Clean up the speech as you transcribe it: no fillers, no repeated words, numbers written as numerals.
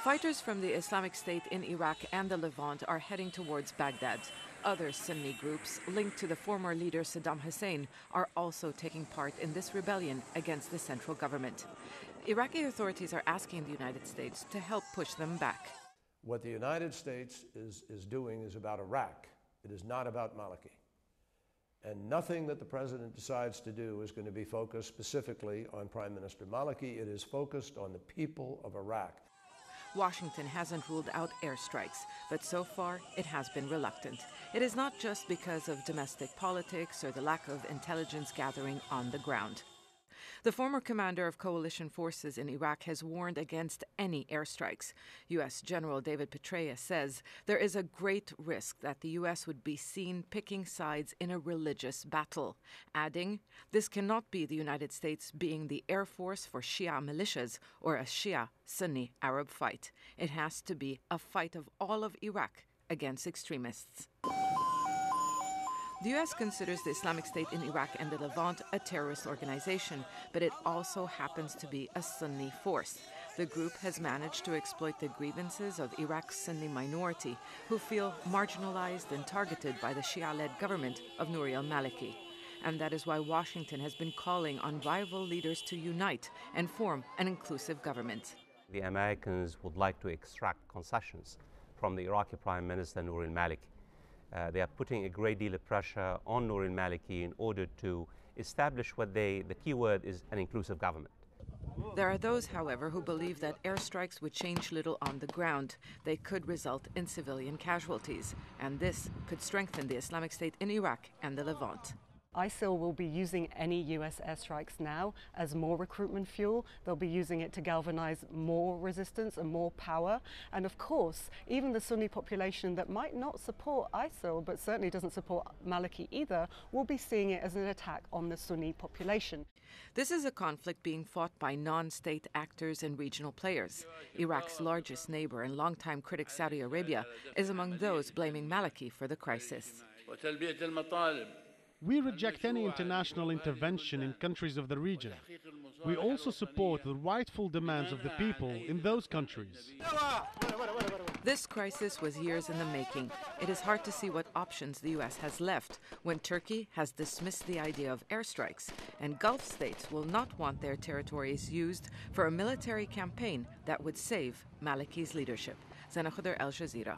Fighters from the Islamic State in Iraq and the Levant are heading towards Baghdad. Other Sunni groups linked to the former leader Saddam Hussein are also taking part in this rebellion against the central government. Iraqi authorities are asking the United States to help push them back. What the United States is doing is about Iraq. It is not about Maliki. And nothing that the president decides to do is going to be focused specifically on Prime Minister Maliki. It is focused on the people of Iraq. Washington hasn't ruled out airstrikes, but so far it has been reluctant. It is not just because of domestic politics or the lack of intelligence gathering on the ground. The former commander of coalition forces in Iraq has warned against any airstrikes. U.S. General David Petraeus says there is a great risk that the U.S. would be seen picking sides in a religious battle, adding, "This cannot be the United States being the Air Force for Shia militias or a Shia-Sunni Arab fight. It has to be a fight of all of Iraq against extremists." The U.S. considers the Islamic State in Iraq and the Levant a terrorist organization, but it also happens to be a Sunni force. The group has managed to exploit the grievances of Iraq's Sunni minority, who feel marginalized and targeted by the Shia-led government of Nouri al-Maliki. And that is why Washington has been calling on rival leaders to unite and form an inclusive government. The Americans would like to extract concessions from the Iraqi Prime Minister Nouri al-Maliki. They are putting a great deal of pressure on Nouri al-Maliki in order to establish what the key word is an inclusive government. There are those, however, who believe that airstrikes would change little on the ground. They could result in civilian casualties, and this could strengthen the Islamic State in Iraq and the Levant. ISIL will be using any US airstrikes now as more recruitment fuel. They'll be using it to galvanize more resistance and more power. And of course, even the Sunni population that might not support ISIL, but certainly doesn't support Maliki either, will be seeing it as an attack on the Sunni population. This is a conflict being fought by non-state actors and regional players. Iraq's largest neighbor and longtime critic Saudi Arabia is among those blaming Maliki for the crisis. We reject any international intervention in countries of the region. We also support the rightful demands of the people in those countries. This crisis was years in the making. It is hard to see what options the U.S. has left when Turkey has dismissed the idea of airstrikes, and Gulf states will not want their territories used for a military campaign that would save Maliki's leadership. Zana Khuder, Al Jazeera.